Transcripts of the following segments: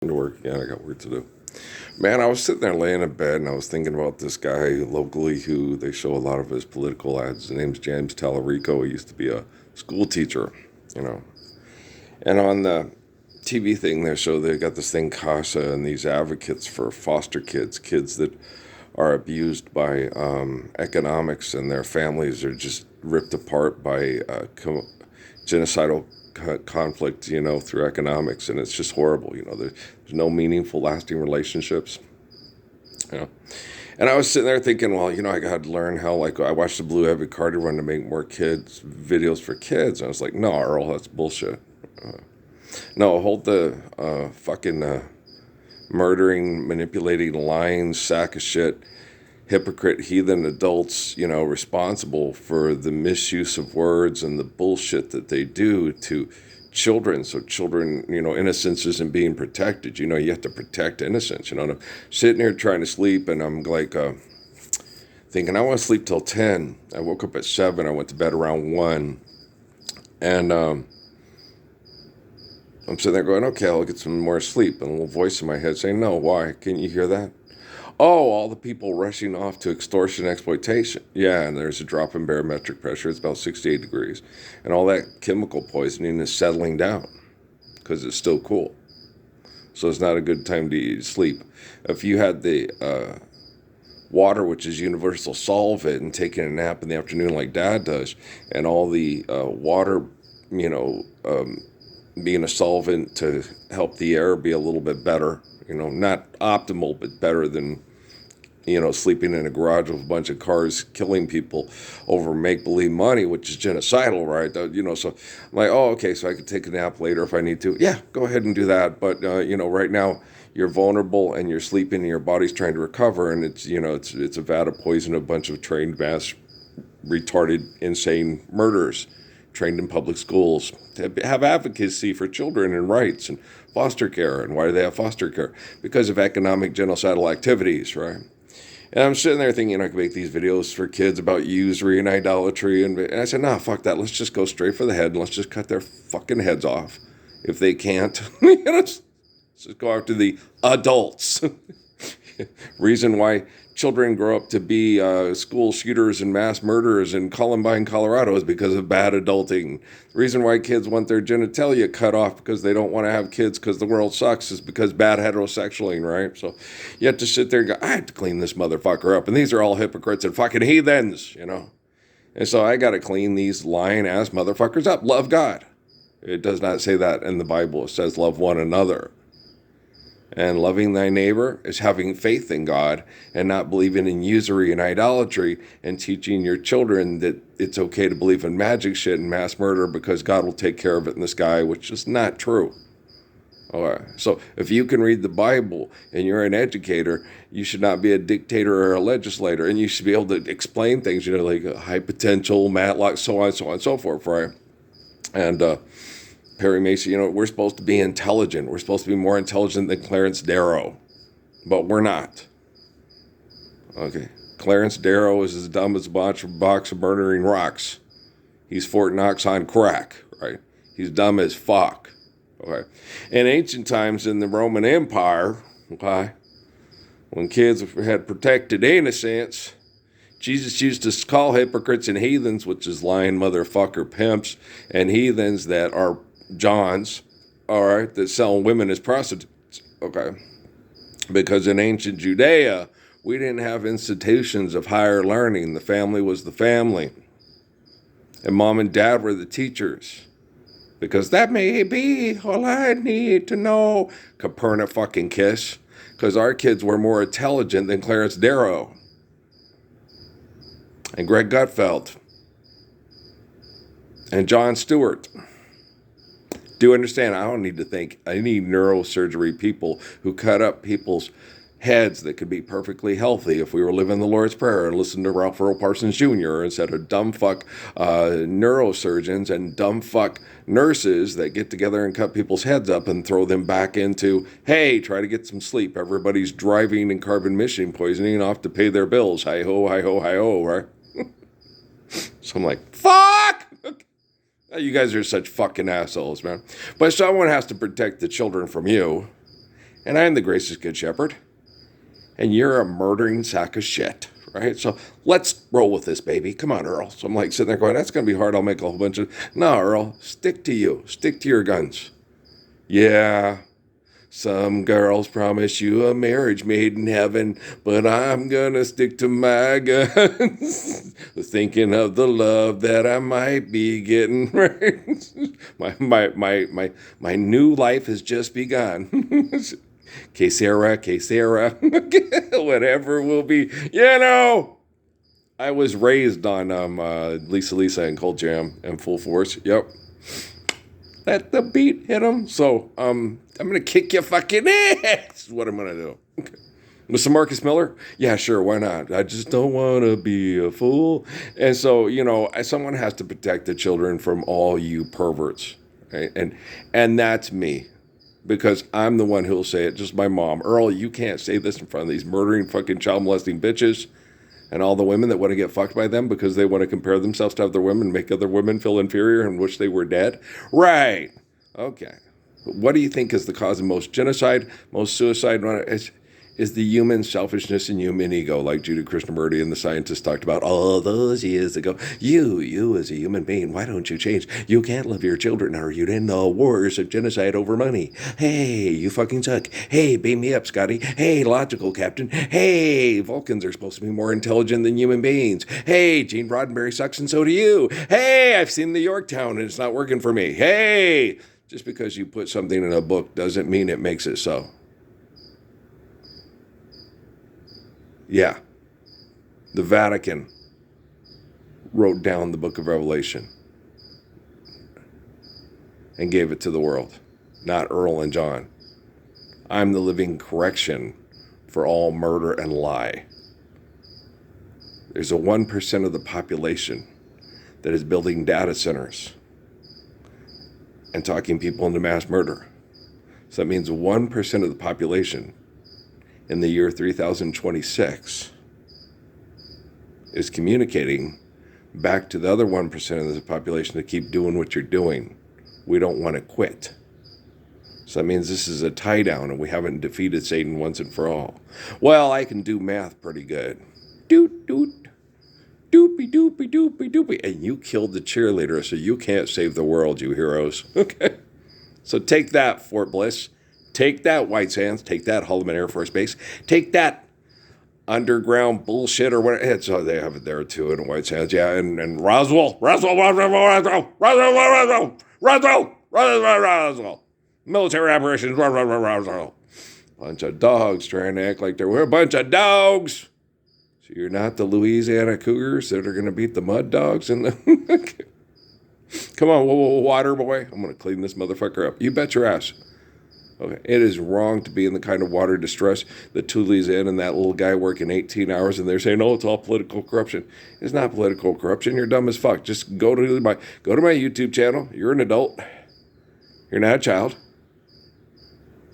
To work again. I got work to do. Man, I was sitting there laying in bed and I was thinking about this guy locally who they show a lot of his political ads. His name's James Tallarico. He used to be a school teacher, you know. And on the TV thing, they got this thing CASA and these advocates for foster kids, kids that are abused by economics and their families are just ripped apart by genocidal conflict, through economics, and it's just horrible. There's no meaningful, lasting relationships. You know, and I was sitting there thinking, well, I got to learn how. Like, I watched the Blue Heavy Cardi run to make more kids videos for kids, and I was like, no, Earl, that's bullshit. No, hold the fucking murdering, manipulating, lying sack of shit, hypocrite, heathen adults, responsible for the misuse of words and the bullshit that they do to children. So children, innocence isn't being protected. You have to protect innocence. I'm sitting here trying to sleep, and I'm like thinking, I want to sleep till 10. I woke up at 7. I went to bed around 1. And I'm sitting there going, okay, I'll get some more sleep. And a little voice in my head saying, no, why? Can you hear that? Oh, all the people rushing off to extortion exploitation. Yeah, and there's a drop in barometric pressure. It's about 68 degrees. And all that chemical poisoning is settling down because it's still cool. So it's not a good time to sleep. If you had the water, which is universal solvent, and taking a nap in the afternoon like Dad does, and all the water, being a solvent to help the air be a little bit better, not optimal, but better than sleeping in a garage with a bunch of cars killing people over make-believe money, which is genocidal, right? So I'm like, oh, okay, so I could take a nap later if I need to. Yeah, go ahead and do that. But, right now you're vulnerable and you're sleeping and your body's trying to recover, and it's a vat of poison, a bunch of trained mass retarded, insane murderers trained in public schools to have advocacy for children and rights and foster care. And why do they have foster care? Because of economic genocidal activities, right? And I'm sitting there thinking I could make these videos for kids about usury and idolatry. And I said, nah, fuck that. Let's just go straight for the head and let's just cut their fucking heads off. If they can't, let's just go after the adults. Reason why children grow up to be school shooters and mass murderers in Columbine, Colorado is because of bad adulting. The reason why kids want their genitalia cut off because they don't want to have kids because the world sucks is because bad heterosexualing, right? So you have to sit there and go, I have to clean this motherfucker up. And these are all hypocrites and fucking heathens, And so I got to clean these lying ass motherfuckers up. Love God. It does not say that in the Bible. It says love one another. And loving thy neighbor is having faith in God and not believing in usury and idolatry, and teaching your children that it's okay to believe in magic shit and mass murder because God will take care of it in the sky, which is not true. Okay. So if you can read the Bible and you're an educator, you should not be a dictator or a legislator, and you should be able to explain things, like high potential, Matlock, so on, so on, so forth, right? And Perry Mason, we're supposed to be intelligent. We're supposed to be more intelligent than Clarence Darrow, but we're not. Okay. Clarence Darrow is as dumb as a box of murdering rocks. He's Fort Knox on crack, right? He's dumb as fuck. Okay. In ancient times in the Roman Empire, okay, when kids had protected innocence, Jesus used to call hypocrites and heathens, which is lying motherfucker pimps, and heathens that are Johns, all right, that sell women as prostitutes, okay? Because in ancient Judea, we didn't have institutions of higher learning. The family was the family. And mom and dad were the teachers. Because that may be all I need to know. Caperna fucking kiss. Because our kids were more intelligent than Clarence Darrow. And Greg Gutfeld. And John Stewart. Do you understand? I don't need to think. I need neurosurgery people who cut up people's heads that could be perfectly healthy if we were living the Lord's Prayer and listened to Ralph Earl Parsons Jr. instead of dumb fuck neurosurgeons and dumb fuck nurses that get together and cut people's heads up and throw them back into, hey, try to get some sleep. Everybody's driving and carbon emission poisoning off to pay their bills. Hi-ho, hi-ho, hi-ho, right? So I'm like, fuck! You guys are such fucking assholes, man. But someone has to protect the children from you. And I'm the gracious good shepherd. And you're a murdering sack of shit. Right? So let's roll with this, baby. Come on, Earl. So I'm like sitting there going, that's going to be hard. I'll make a whole bunch of... No, Earl, stick to you. Stick to your guns. Yeah, some girls promise you a marriage made in heaven, but I'm gonna stick to my guns. Thinking of the love that I might be getting. Right? My new life has just begun. Que sera, whatever will be. I was raised on Lisa and Cold Jam and Full Force. Yep. Let the beat hit him. So I'm gonna kick your fucking ass. Is what I'm gonna do. Okay. With some Marcus Miller? Yeah, sure, why not? I just don't want to be a fool. And so, someone has to protect the children from all you perverts. Right? And that's me. Because I'm the one who'll say it, just my mom. Earl, you can't say this in front of these murdering fucking child molesting bitches and all the women that want to get fucked by them because they want to compare themselves to other women, make other women feel inferior and wish they were dead. Right. Okay. What do you think is the cause of most genocide, most suicide? Is the human selfishness and human ego, like Judy Krishnamurti and the scientists talked about all those years ago. You as a human being, why don't you change? You can't love your children, or you'd end the wars of genocide over money. Hey, you fucking suck. Hey, beam me up, Scotty. Hey, logical captain. Hey, Vulcans are supposed to be more intelligent than human beings. Hey, Gene Roddenberry sucks and so do you. Hey, I've seen the Yorktown and it's not working for me. Hey, just because you put something in a book doesn't mean it makes it so. Yeah, the Vatican wrote down the book of Revelation and gave it to the world, not Earl and John. I'm the living correction for all murder and lie. There's a 1% of the population that is building data centers and talking people into mass murder. So that means 1% of the population in the year 3026 is communicating back to the other 1% of the population to keep doing what you're doing. We don't want to quit. So that means this is a tie down and we haven't defeated Satan once and for all. Well, I can do math pretty good. Doot, doot, doopy, doopy, doopy, doopy. And you killed the cheerleader, so you can't save the world, you heroes. Okay. So take that, Fort Bliss. Take that, White Sands. Take that, Holloman Air Force Base. Take that, underground bullshit or whatever. So they have it there too in White Sands. Yeah, and Roswell. Military operations. Bunch of dogs trying to act like we're a bunch of dogs. So you're not the Louisiana Cougars that are going to beat the Mud Dogs and the... Come on, water boy. I'm going to clean this motherfucker up. You bet your ass. Okay. It is wrong to be in the kind of water distress that Thule's in and that little guy working 18 hours and they're saying, oh, it's all political corruption. It's not political corruption. You're dumb as fuck. Just go to my YouTube channel. You're an adult. You're not a child.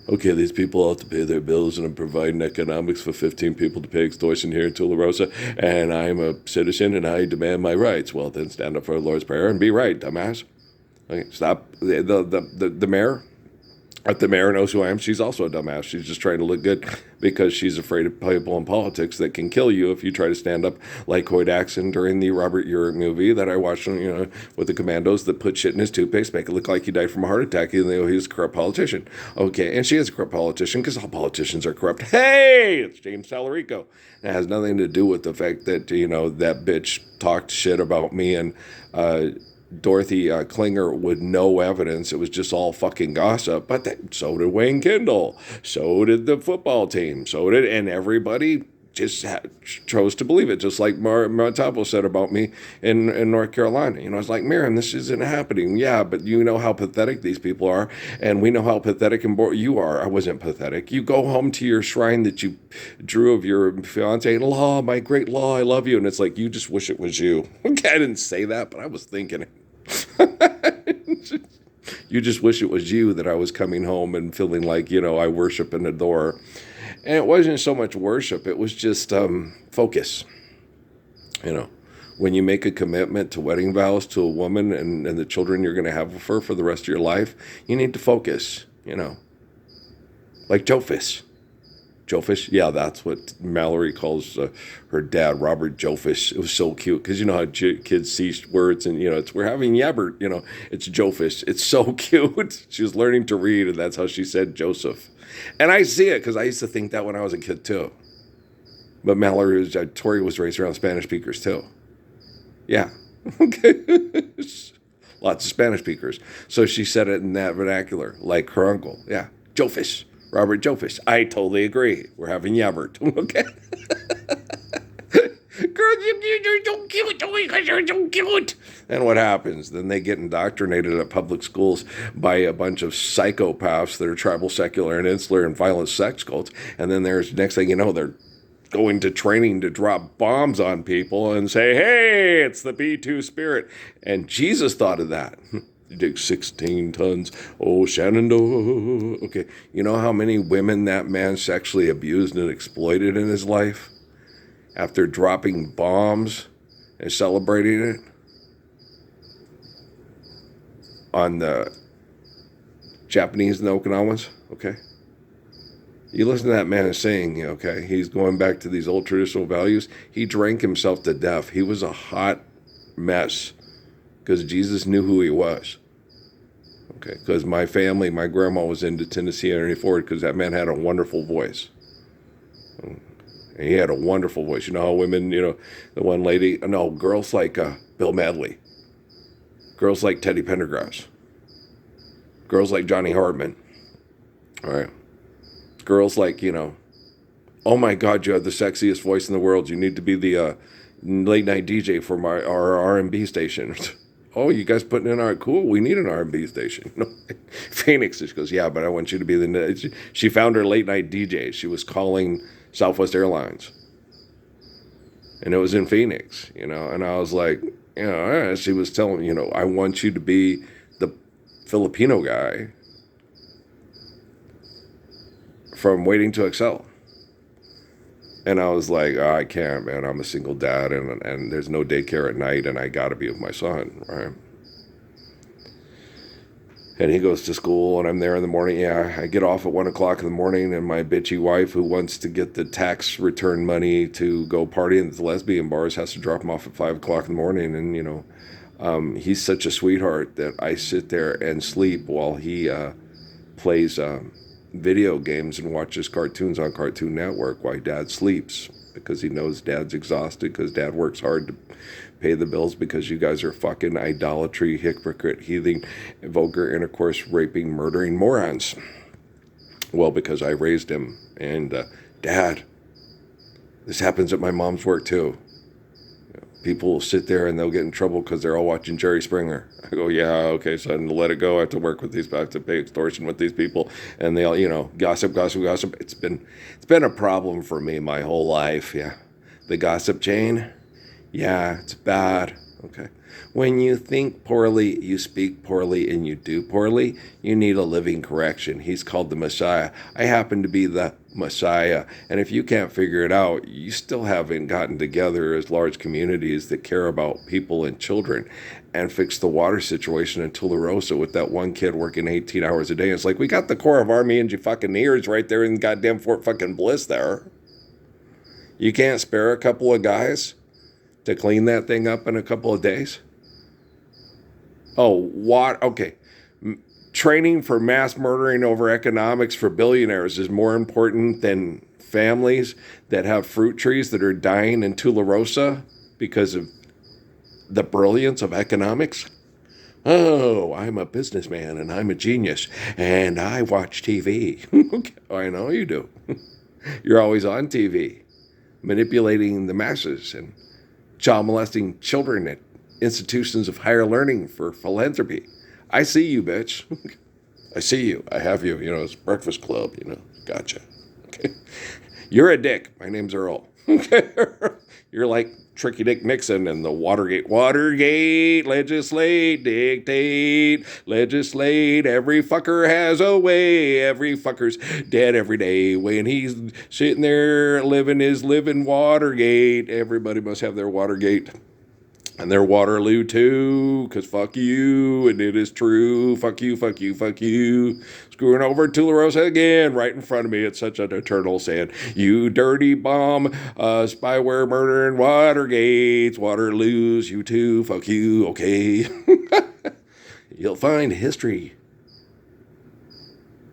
Okay, these people have to pay their bills and I'm providing economics for 15 people to pay extortion here in Tularosa and I'm a citizen and I demand my rights. Well, then stand up for the Lord's Prayer and be right, dumbass. Okay, stop. The mayor... If the mayor knows who I am, she's also a dumbass. She's just trying to look good because she's afraid of people in politics that can kill you if you try to stand up like Coy Daxon during the Robert Urich movie that I watched, with the commandos that put shit in his toothpaste, make it look like he died from a heart attack, even though he was a corrupt politician. Okay, and she is a corrupt politician because all politicians are corrupt. Hey, it's James Talarico. It has nothing to do with the fact that, that bitch talked shit about me and, Dorothy Klinger with no evidence. It was just all fucking gossip. But so did Wayne Kendall. So did the football team. And everybody just chose to believe it. Just like Montalvo said about me in North Carolina. It's like, Miriam, this isn't happening. Yeah, but you know how pathetic these people are. And we know how pathetic and you are. I wasn't pathetic. You go home to your shrine that you drew of your fiance. Law, my great law, I love you. And it's like, you just wish it was you. Okay, I didn't say that, but I was thinking it. You just wish it was you that I was coming home and feeling like, I worship and adore. And it wasn't so much worship. It was just focus. When you make a commitment to wedding vows to a woman and the children you're going to have with her for the rest of your life, you need to focus, Like Joe Fish. Joe Fish? Yeah, that's what Mallory calls her dad, Robert Joe Fish. It was so cute because you know how kids see words and, you know, it's we're having yabbert, you know, it's Joe Fish. It's so cute. She was learning to read and that's how she said Joseph. And I see it because I used to think that when I was a kid too. But Tori was raised around Spanish speakers too. Yeah. Okay. Lots of Spanish speakers. So she said it in that vernacular, like her uncle. Yeah. Joe Fish. Robert Joe Fish. I totally agree. We're having yabbert. Okay. Girl, you're so cute. Oh my gosh, you're so cute. And what happens? Then they get indoctrinated at public schools by a bunch of psychopaths that are tribal, secular, and insular and violent sex cults. And then there's, next thing you know, they're going to training to drop bombs on people and say, hey, it's the B2 spirit. And Jesus thought of that. You dig 16 tons. Oh, Shenandoah. Okay. You know how many women that man sexually abused and exploited in his life after dropping bombs and celebrating it on the Japanese and the Okinawans? Okay. You listen to that man saying, okay, he's going back to these old traditional values. He drank himself to death. He was a hot mess because Jesus knew who he was. Okay, because my family, my grandma was into Tennessee Henry Ford because that man had a wonderful voice. And he had a wonderful voice. You know how women, you know, the one lady, no, girls like Bill Medley. Girls like Teddy Pendergrass. Girls like Johnny Hartman. All right. Girls like, you know, oh my God, you have the sexiest voice in the world. You need to be the late night DJ for our R&B station. Oh, you guys putting in our, cool, we need an R&B station. No. Phoenix, she goes, yeah, but I want you to be the, she found her late night DJ. She was calling Southwest Airlines. And it was in Phoenix, you know, and I was like, you know, she was telling me, you know, I want you to be the Filipino guy from Waiting to Excel. And I was like, oh, I can't, man. I'm a single dad, and there's no daycare at night, and I got to be with my son, right? And he goes to school, and I'm there in the morning. Yeah, I get off at 1 o'clock in the morning, and my bitchy wife, who wants to get the tax return money to go party in the lesbian bars, has to drop him off at 5 o'clock in the morning. And, you know, he's such a sweetheart that I sit there and sleep while he plays video games and watches cartoons on Cartoon Network while Dad sleeps, because he knows Dad's exhausted because Dad works hard to pay the bills because you guys are fucking idolatry, hypocrite, heathing, vulgar intercourse, raping, murdering morons. Well, because I raised him. And Dad, this happens at my mom's work too. People will sit there and they'll get in trouble because they're all watching Jerry Springer. I go, yeah, okay, son, let it go. I have to work with these, I have to pay extortion with these people. And they all, you know, gossip. It's been a problem for me my whole life, yeah. The gossip chain, yeah, it's bad, okay. When you think poorly, you speak poorly, and you do poorly, you need a living correction. He's called the Messiah. I happen to be the Messiah. And if you can't figure it out, you still haven't gotten together as large communities that care about people and children and fix the water situation in Tularosa with that one kid working 18 hours a day. It's like, we got the Corps of Army Engineers right there in goddamn Fort fucking Bliss there. You can't spare a couple of guys to clean that thing up in a couple of days? Oh, what? Okay. Training for mass murdering over economics for billionaires is more important than families that have fruit trees that are dying in Tularosa because of the brilliance of economics. Oh, I'm a businessman and I'm a genius and I watch TV. Okay, I know you do. You're always on TV, manipulating the masses and child molesting children at institutions of higher learning for philanthropy. I see you, bitch. I see you. I have you. You know, it's Breakfast Club, you know. Gotcha. Okay. You're a dick. My name's Earl. Okay. You're like Tricky Dick Nixon and the Watergate. Watergate, legislate, dictate, legislate. Every fucker has a way. Every fucker's dead every day. When he's sitting there living his living Watergate, everybody must have their Watergate. And they're Waterloo too, because fuck you, and it is true. Fuck you, fuck you, fuck you. Screwing over Tularosa again, right in front of me. It's such an eternal sin. You dirty bomb, spyware, murder, and Watergates. Waterloos, you too, fuck you, okay. You'll find history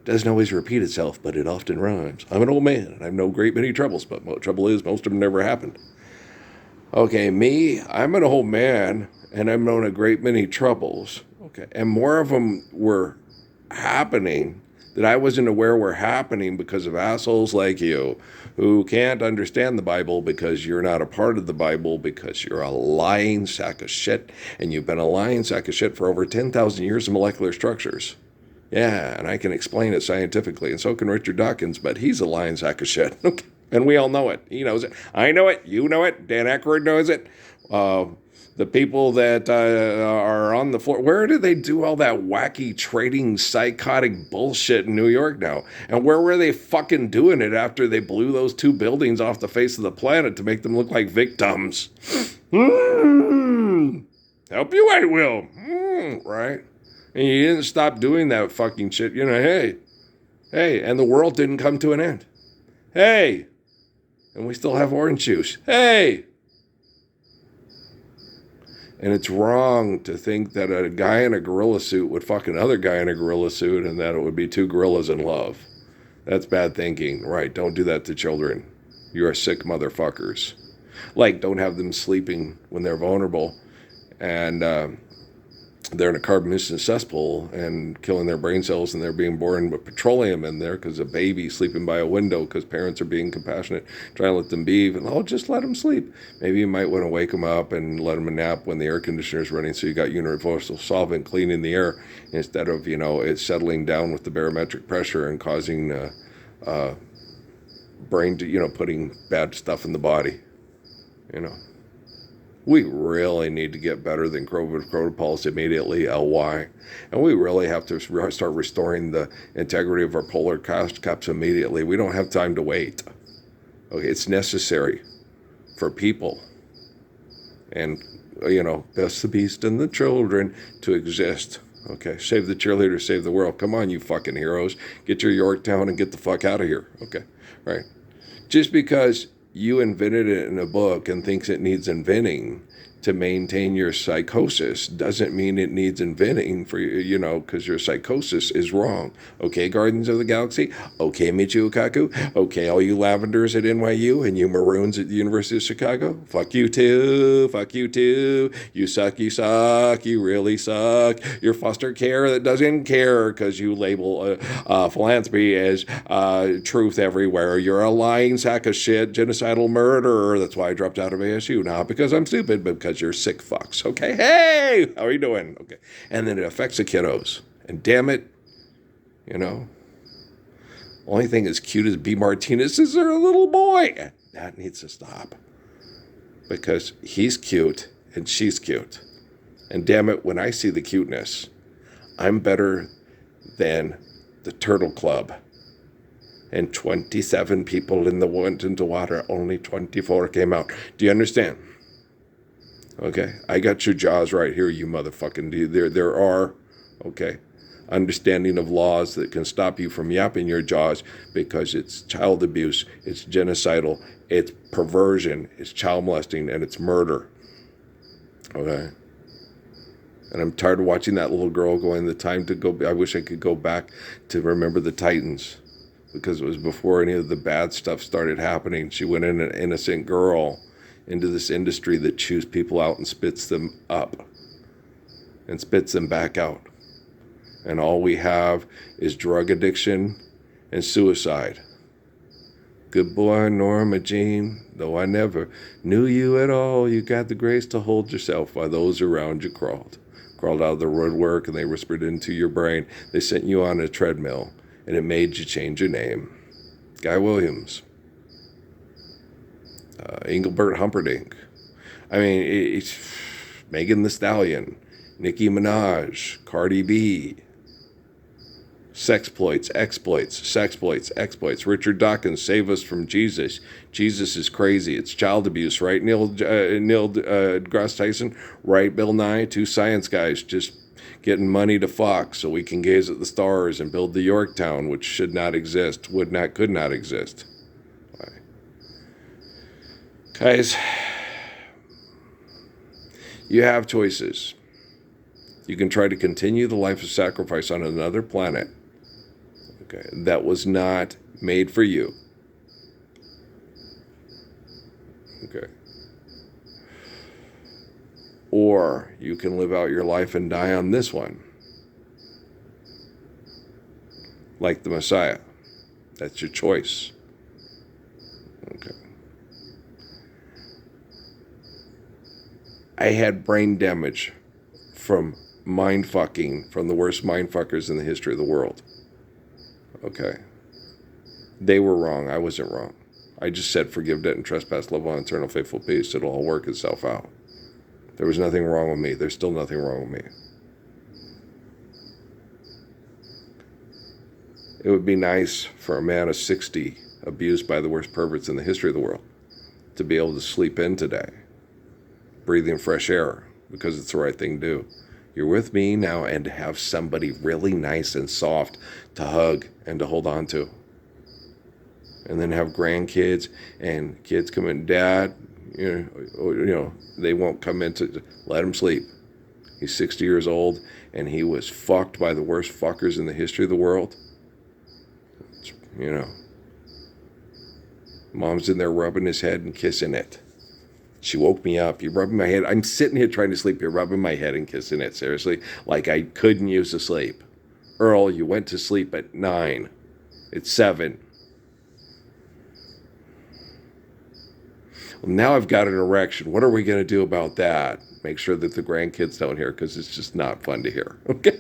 doesn't always repeat itself, but it often rhymes. I'm an old man, and I've known a great many troubles, but trouble is most of them never happened. Okay, me, I'm an old man, and I've known a great many troubles. Okay, and more of them were happening that I wasn't aware were happening because of assholes like you who can't understand the Bible because you're not a part of the Bible because you're a lying sack of shit, and you've been a lying sack of shit for over 10,000 years of molecular structures. Yeah, and I can explain it scientifically, and so can Richard Dawkins, but he's a lying sack of shit. Okay. And we all know it. He knows it. I know it. You know it. Dan Aykroyd knows it. The people that are on the floor, where do they do all that wacky trading psychotic bullshit in New York now? And where were they fucking doing it after they blew those 2 buildings off the face of the planet to make them look like victims? Help you, I will. Right? And you didn't stop doing that fucking shit. You know, hey, and the world didn't come to an end. Hey, and we still have orange juice. Hey! And it's wrong to think that a guy in a gorilla suit would fuck another guy in a gorilla suit and that it would be 2 gorillas in love. That's bad thinking. Right, don't do that to children. You are sick motherfuckers. Like, don't have them sleeping when they're vulnerable and they're in a carbon-emission cesspool and killing their brain cells, and they're being born with petroleum in there because a baby sleeping by a window because parents are being compassionate, trying to let them be, and just let them sleep. Maybe you might want to wake them up and let them nap when the air conditioner is running, so you got universal solvent cleaning the air instead of, it settling down with the barometric pressure and causing brain to, putting bad stuff in the body, We really need to get better than COVID protocols immediately, LY. And we really have to start restoring the integrity of our polar caps immediately. We don't have time to wait. Okay, it's necessary for people and, best the beast and the children to exist. Okay, save the cheerleaders, save the world. Come on, you fucking heroes. Get your Yorktown and get the fuck out of here. Okay, right. Just because you invented it in a book and thinks it needs inventing to maintain your psychosis doesn't mean it needs inventing for you, because your psychosis is wrong. Okay, Guardians of the Galaxy. Okay, Michio Kaku. Okay, all you lavenders at NYU and you maroons at the University of Chicago. Fuck you too. Fuck you too. You suck. You suck. You really suck. Your foster care that doesn't care because you label philanthropy as truth everywhere. You're a lying sack of shit, genocidal murderer. That's why I dropped out of ASU. Not because I'm stupid, but because you're sick fucks. Okay, hey, how are you doing? Okay, and then it affects the kiddos. And damn it, only thing as cute as B. Martinez is their little boy. That needs to stop because he's cute and she's cute. And damn it, when I see the cuteness, I'm better than the Turtle Club. And 27 people went into water, only 24 came out. Do you understand? Okay, I got your jaws right here, you motherfucking. There are, understanding of laws that can stop you from yapping your jaws because it's child abuse, it's genocidal, it's perversion, it's child molesting, and it's murder. Okay. And I'm tired of watching that little girl going, the time to go. I wish I could go back to remember the Titans because it was before any of the bad stuff started happening. She went in an innocent girl into this industry that chews people out and spits them up and spits them back out. And all we have is drug addiction and suicide. Good boy, Norma Jean, though I never knew you at all, you got the grace to hold yourself while those around you crawled out of the woodwork and they whispered into your brain. They sent you on a treadmill and it made you change your name. Guy Williams. Engelbert Humperdinck. I mean, it's Megan Thee Stallion, Nicki Minaj, Cardi B, Sexploits, exploits, sexploits, exploits. Richard Dawkins, save us from Jesus. Jesus is crazy. It's child abuse, right? Neil deGrasse Tyson, right? Bill Nye, two science guys just getting money to fuck so we can gaze at the stars and build the Yorktown, which should not exist, could not exist. Right. Guys, you have choices. You can try to continue the life of sacrifice on another planet, okay, that was not made for you. Okay. Or you can live out your life and die on this one, like the Messiah. That's your choice. Okay. I had brain damage from mind fucking from the worst mind fuckers in the history of the world. Okay. They were wrong. I wasn't wrong. I just said forgive debt and trespass, love on eternal faithful peace. It'll all work itself out. There was nothing wrong with me. There's still nothing wrong with me. It would be nice for a man of 60 abused by the worst perverts in the history of the world to be able to sleep in today, breathing fresh air, because it's the right thing to do. You're with me now, and to have somebody really nice and soft to hug and to hold on to. And then have grandkids and kids come in, Dad, they won't come in to let him sleep. He's 60 years old, and he was fucked by the worst fuckers in the history of the world. Mom's in there rubbing his head and kissing it. She woke me up. You're rubbing my head. I'm sitting here trying to sleep. You're rubbing my head and kissing it. Seriously. Like I couldn't use the sleep. Earl, you went to sleep at 9. It's 7. Well, now I've got an erection. What are we going to do about that? Make sure that the grandkids don't hear, because it's just not fun to hear. Okay?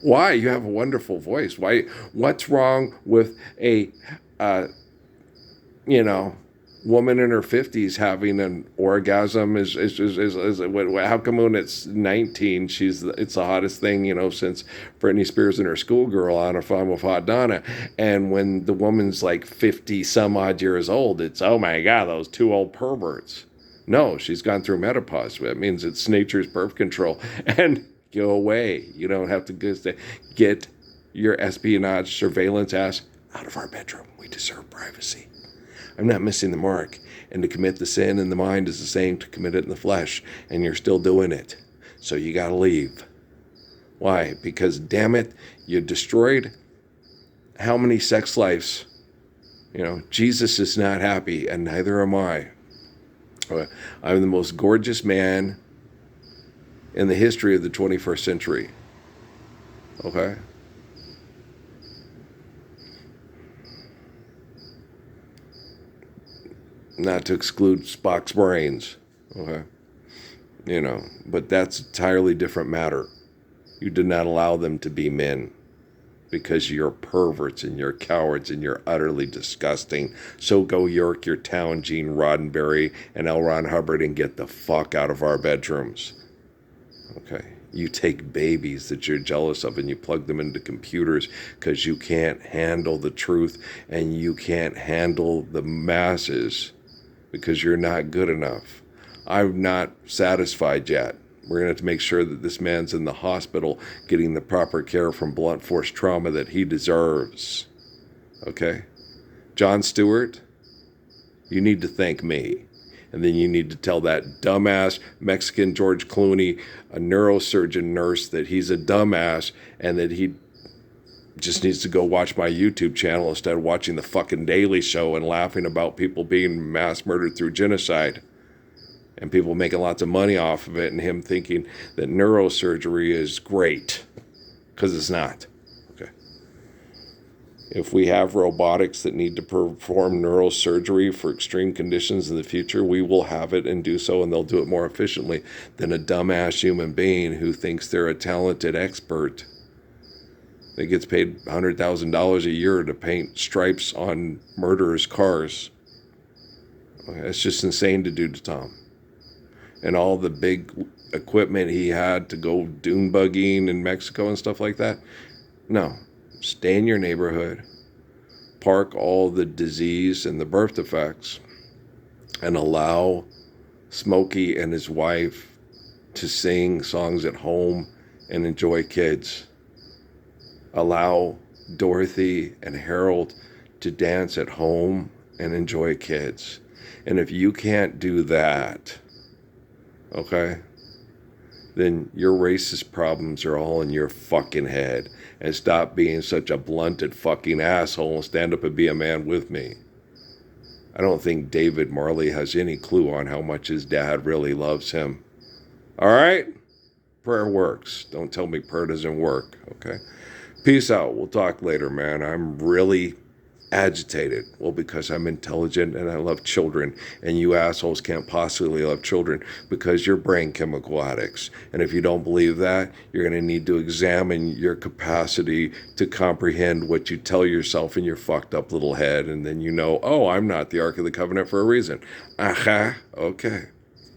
Why? You have a wonderful voice. Why? What's wrong with a, woman in her 50s having an orgasm? Is how come when it's 19 it's the hottest thing since Britney Spears and her schoolgirl on a Fun with Hot Donna, and when the woman's like 50 some odd years old, it's, oh my God, those two old perverts. No, she's gone through menopause. That means it's nature's birth control, and go away. You don't have to get your espionage surveillance ass out of our bedroom. We deserve privacy. I'm not missing the mark. And to commit the sin in the mind is the same to commit it in the flesh. And you're still doing it. So you got to leave. Why? Because, damn it, you destroyed how many sex lives? Jesus is not happy, and neither am I. I'm the most gorgeous man in the history of the 21st century. Okay? Not to exclude Spock's brains, okay? But that's an entirely different matter. You did not allow them to be men because you're perverts and you're cowards and you're utterly disgusting. So go York your town, Gene Roddenberry and L. Ron Hubbard, and get the fuck out of our bedrooms. Okay? You take babies that you're jealous of and you plug them into computers because you can't handle the truth and you can't handle the masses, because you're not good enough. I'm not satisfied yet. We're going to have to make sure that this man's in the hospital getting the proper care from blunt force trauma that he deserves. Okay? Jon Stewart, you need to thank me. And then you need to tell that dumbass Mexican George Clooney, a neurosurgeon nurse, that he's a dumbass and that he just needs to go watch my YouTube channel instead of watching the fucking Daily Show and laughing about people being mass murdered through genocide and people making lots of money off of it, and him thinking that neurosurgery is great, because it's not. Okay. If we have robotics that need to perform neurosurgery for extreme conditions in the future, we will have it and do so, and they'll do it more efficiently than a dumbass human being who thinks they're a talented expert that gets paid $100,000 a year to paint stripes on murderers' cars. That's just insane to do to Tom. And all the big equipment he had to go dune buggying in Mexico and stuff like that. No. Stay in your neighborhood. Park all the disease and the birth defects and allow Smokey and his wife to sing songs at home and enjoy kids. Allow Dorothy and Harold to dance at home and enjoy kids. And if you can't do that, okay, then your racist problems are all in your fucking head. And stop being such a blunted fucking asshole and stand up and be a man with me. I don't think David Marley has any clue on how much his dad really loves him. All right? Prayer works. Don't tell me prayer doesn't work, okay? Peace out. We'll talk later, man. I'm really agitated. Well, because I'm intelligent and I love children, and you assholes can't possibly love children because you're brain chemical addicts. And if you don't believe that, you're going to need to examine your capacity to comprehend what you tell yourself in your fucked up little head, and then you know, oh, I'm not the Ark of the Covenant for a reason. Aha, okay.